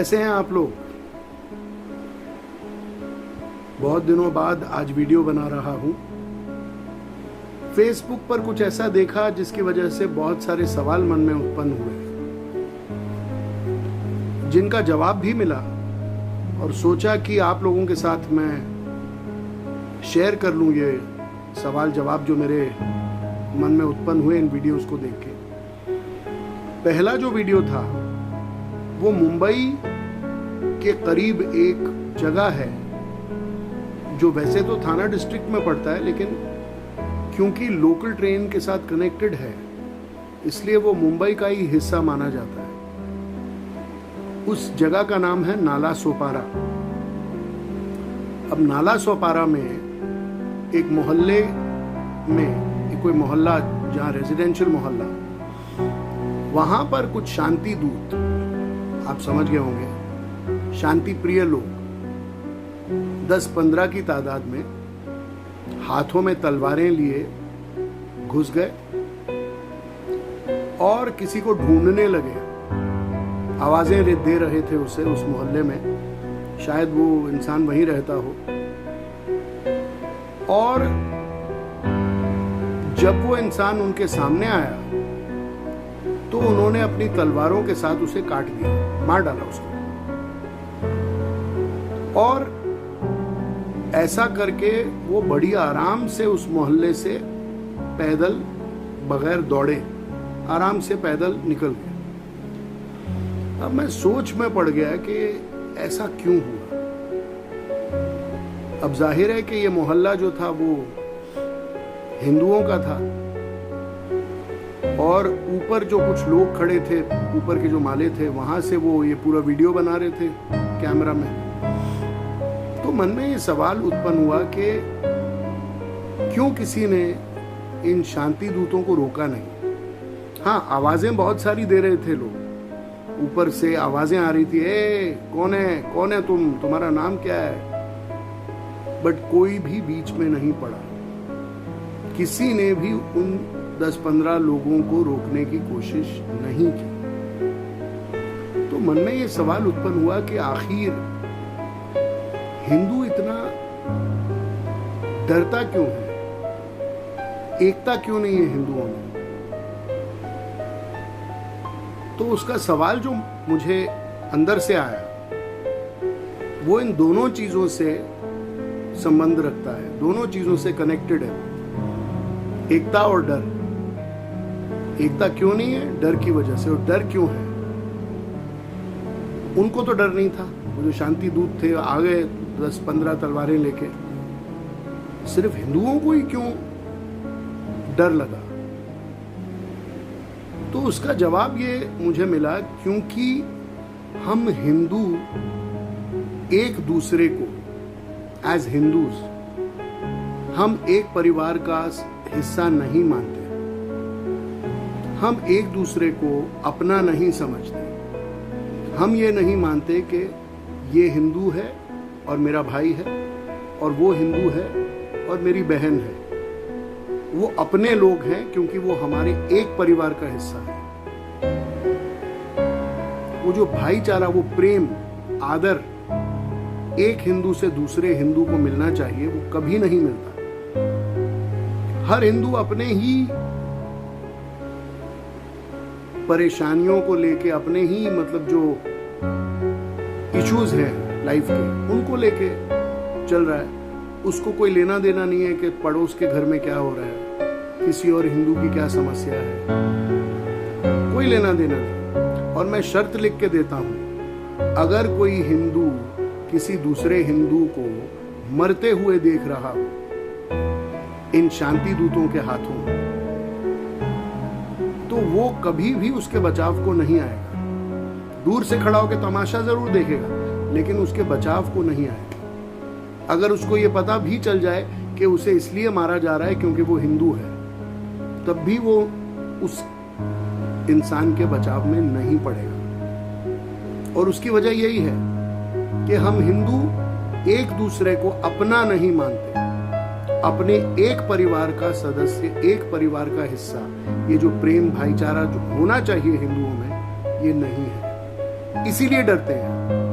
कैसे हैं आप लोग? बहुत दिनों बाद आज वीडियो बना रहा हूं। फेसबुक पर कुछ ऐसा देखा जिसकी वजह से बहुत सारे सवाल मन में उत्पन्न हुए, जिनका जवाब भी मिला, और सोचा कि आप लोगों के साथ मैं शेयर कर लूं ये सवाल जवाब जो मेरे मन में उत्पन्न हुए इन वीडियोस को देख के। पहला जो वीडियो था वो मुंबई के करीब एक जगह है जो वैसे तो थाना डिस्ट्रिक्ट में पड़ता है, लेकिन क्योंकि लोकल ट्रेन के साथ कनेक्टेड है इसलिए वो मुंबई का ही हिस्सा माना जाता है। उस जगह का नाम है नाला सोपारा। अब नाला सोपारा में एक मोहल्ले में, कोई मोहल्ला जहाँ रेजिडेंशियल मोहल्ला, वहां पर कुछ शांति दूत, आप समझ गए होंगे, शांति प्रिय लोग 10-15 की तादाद में हाथों में तलवारें लिए घुस गए और किसी को ढूंढने लगे। आवाजें दे रहे थे उसे, उस मोहल्ले में, शायद वो इंसान वहीं रहता हो। और जब वो इंसान उनके सामने आया तो उन्होंने अपनी तलवारों के साथ उसे काट दिया, मार डाला उसको। और ऐसा करके वो बड़ी आराम से उस मोहल्ले से पैदल, बगैर दौड़े, आराम से पैदल निकल गए। अब मैं सोच में पड़ गया कि ऐसा क्यों हुआ। अब जाहिर है कि ये मोहल्ला जो था वो हिंदुओं का था, और ऊपर जो कुछ लोग खड़े थे, ऊपर के जो माले थे, वहां से वो ये पूरा वीडियो बना रहे थे कैमरा में। तो मन में ये सवाल उत्पन्न हुआ कि क्यों किसी ने इन शांति दूतों को रोका नहीं। हाँ, आवाजें बहुत सारी दे रहे थे लोग, ऊपर से आवाजें आ रही थी, ए कौन है तुम, तुम्हारा नाम क्या है, बट कोई भी बीच में नहीं पड़ा। किसी ने भी उन 10-15 लोगों को रोकने की कोशिश नहीं की। तो मन में ये सवाल उत्पन्न हुआ कि आखिर हिंदू इतना डरता क्यों है, एकता क्यों नहीं है हिंदुओं में। तो उसका सवाल जो मुझे अंदर से आया वो इन दोनों चीजों से संबंध रखता है, दोनों चीजों से कनेक्टेड है, एकता और डर। एकता क्यों नहीं है? डर की वजह से। और डर क्यों है? उनको तो डर नहीं था, वो जो शांति दूत थे आ गए 10-15 तलवारें लेके। सिर्फ हिंदुओं को ही क्यों डर लगा? तो उसका जवाब ये मुझे मिला, क्योंकि हम हिंदू एक दूसरे को, एज हिंदूज, हम एक परिवार का हिस्सा नहीं मानते। हम एक दूसरे को अपना नहीं समझते। हम ये नहीं मानते कि ये हिंदू है और मेरा भाई है, और वो हिंदू है और मेरी बहन है। वो अपने लोग हैं क्योंकि वो हमारे एक परिवार का हिस्सा है। वो जो भाईचारा, वो प्रेम, आदर एक हिंदू से दूसरे हिंदू को मिलना चाहिए, वो कभी नहीं मिलता। हर हिंदू अपने ही परेशानियों को लेके, अपने ही मतलब जो इश्यूज हैं लाइफ के, उनको लेके चल रहा है। उसको कोई लेना देना नहीं है कि पड़ोस के घर में क्या हो रहा है, किसी और हिंदू की क्या समस्या है, कोई लेना देना नहीं। और मैं शर्त लिख के देता हूं, अगर कोई हिंदू किसी दूसरे हिंदू को मरते हुए देख रहा हो इन शांति दूतों के हाथों, तो वो कभी भी उसके बचाव को नहीं आएगा। दूर से खड़ा होकर तमाशा जरूर देखेगा, लेकिन उसके बचाव को नहीं आएगा। अगर उसको ये पता भी चल जाए कि उसे इसलिए मारा जा रहा है क्योंकि वो हिंदू है, तब भी वो उस इंसान के बचाव में नहीं पड़ेगा। और उसकी वजह यही है कि हम हिंदू एक दूसरे को अपना नहीं मानते, अपने एक परिवार का सदस्य, एक परिवार का हिस्सा। ये जो प्रेम भाईचारा जो होना चाहिए हिंदुओं में, ये नहीं है। इसीलिए डरते हैं।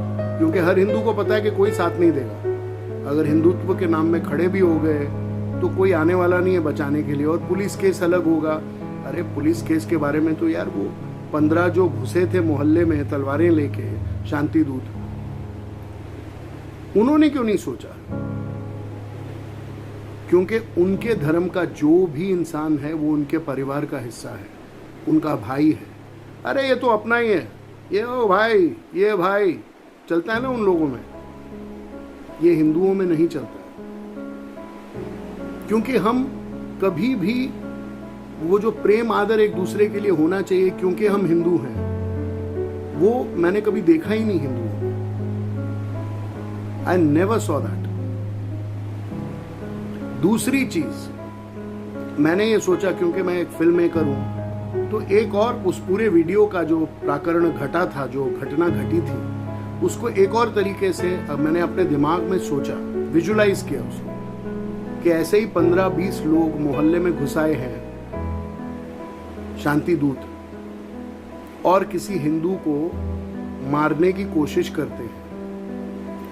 क्योंकि हर हिंदू को पता है कि कोई साथ नहीं देगा। अगर हिंदुत्व के नाम में खड़े भी हो गए तो कोई आने वाला नहीं है बचाने के लिए। और पुलिस केस अलग होगा। अरे पुलिस केस के बारे में तो यार वो 15 जो घुसे थे मोहल्ले में तलवारें लेके, शांति दूत, उन्होंने क्यों नहीं सोचा? क्योंकि उनके धर्म का जो भी इंसान है वो उनके परिवार का हिस्सा है, उनका भाई है। अरे ये तो अपना ही है, ये ओ भाई, ये भाई चलता है ना उन लोगों में, ये हिंदुओं में नहीं चलता। क्योंकि हम कभी भी वो जो प्रेम आदर एक दूसरे के लिए होना चाहिए, क्योंकि हम हिंदू हैं, वो मैंने कभी देखा ही नहीं हिंदुओं में। I never saw that. दूसरी चीज मैंने ये सोचा, क्योंकि मैं एक फिल्म मेकर हूं, तो एक और उस पूरे वीडियो का जो प्रकरण घटा था, जो घटना घटी थी, उसको एक और तरीके से मैंने अपने दिमाग में सोचा, विजुलाइज किया उसको, कि ऐसे ही 15-20 लोग मोहल्ले में घुसाए हैं शांति दूत, और किसी हिंदू को मारने की कोशिश करते हैं,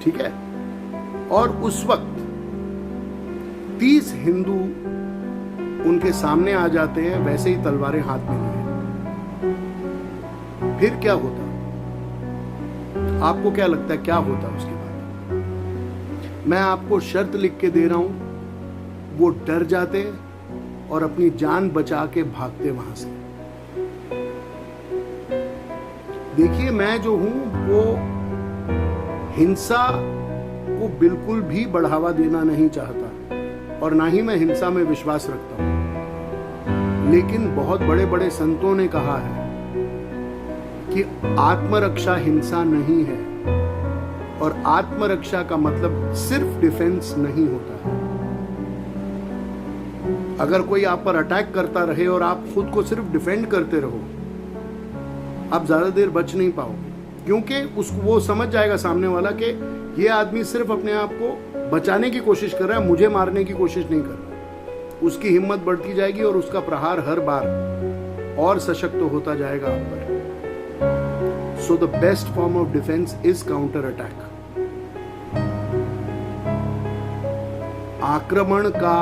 ठीक है? और उस वक्त 30 हिंदू उनके सामने आ जाते हैं, वैसे ही तलवारें हाथ में लिए। फिर क्या होता? आपको क्या लगता है क्या होता उसके बाद? मैं आपको शर्त लिख के दे रहा हूं, वो डर जाते और अपनी जान बचा के भागते वहां से। देखिए, मैं जो हूं वो हिंसा को बिल्कुल भी बढ़ावा देना नहीं चाहता, और ना ही मैं हिंसा में विश्वास रखता हूं। लेकिन बहुत बड़े बड़े संतों ने कहा है कि आत्मरक्षा हिंसा नहीं है, और आत्मरक्षा का मतलब सिर्फ डिफेंस नहीं होता है। अगर कोई आप पर अटैक करता रहे और आप खुद को सिर्फ डिफेंड करते रहो, आप ज्यादा देर बच नहीं पाओगे, क्योंकि उसको वो समझ जाएगा सामने वाला कि ये आदमी सिर्फ अपने आप को बचाने की कोशिश कर रहा है, मुझे मारने की कोशिश नहीं कर रहा। उसकी हिम्मत बढ़ती जाएगी और उसका प्रहार हर बार और सशक्त होता जाएगा आप पर। So the best form of defence is counter attack. आक्रमण का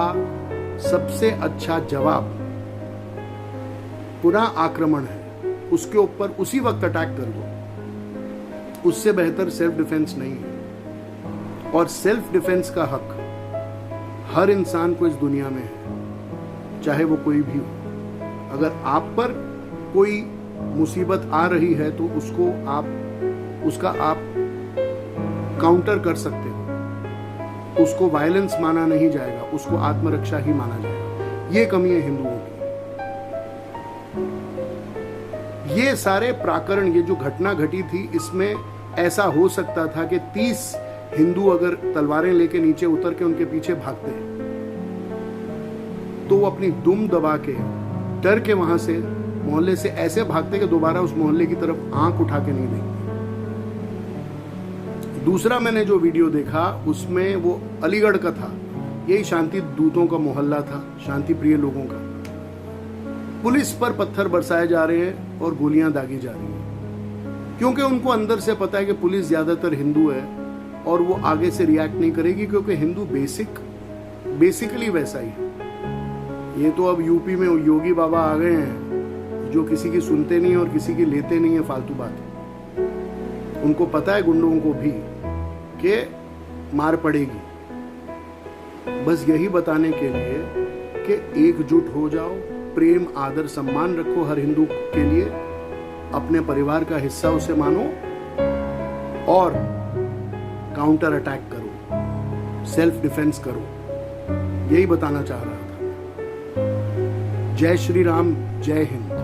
सबसे अच्छा जवाब पुनः आक्रमण है, उसके ऊपर उसी वक्त अटैक कर दो। उससे बेहतर सेल्फ डिफेंस नहीं है। और सेल्फ डिफेंस का हक हर इंसान को इस दुनिया में है, चाहे वो कोई भी हो। अगर आप पर कोई मुसीबत आ रही है तो उसका आप काउंटर कर सकते हो। उसको वायलेंस माना नहीं जाएगा, उसको आत्मरक्षा ही माना जाएगा। ये कमी है हिंदुओं की। ये सारे प्रकरण, ये जो घटना घटी थी, इसमें ऐसा हो सकता था कि 30 हिंदू अगर तलवारें लेके नीचे उतर के उनके पीछे भागते हैं, तो वो अपनी दुम दबा के डर के वहां से मोहल्ले से ऐसे भागते कि दोबारा उस मोहल्ले की तरफ आंख उठा के नहीं देंगे। दूसरा मैंने जो वीडियो देखा उसमें वो अलीगढ़ का था। यही शांति दूतों का मोहल्ला था, शांति प्रिय लोगों का। पुलिस पर पत्थर बरसाए जा रहे हैं और गोलियां दागी जा रही हैं, क्योंकि उनको अंदर से पता है कि पुलिस ज्यादातर हिंदू है और वो आगे से रिएक्ट नहीं करेगी, क्योंकि हिंदू बेसिकली वैसा ही है। ये तो अब यूपी में योगी बाबा आ गए हैं जो किसी की सुनते नहीं और किसी की लेते नहीं है फालतू बात। उनको पता है गुंडों को भी कि मार पड़ेगी। बस यही बताने के लिए कि एकजुट हो जाओ, प्रेम आदर सम्मान रखो हर हिंदू के लिए, अपने परिवार का हिस्सा उसे मानो और काउंटर अटैक करो, सेल्फ डिफेंस करो। यही बताना चाह रहा था। जय श्री राम, जय हिंद।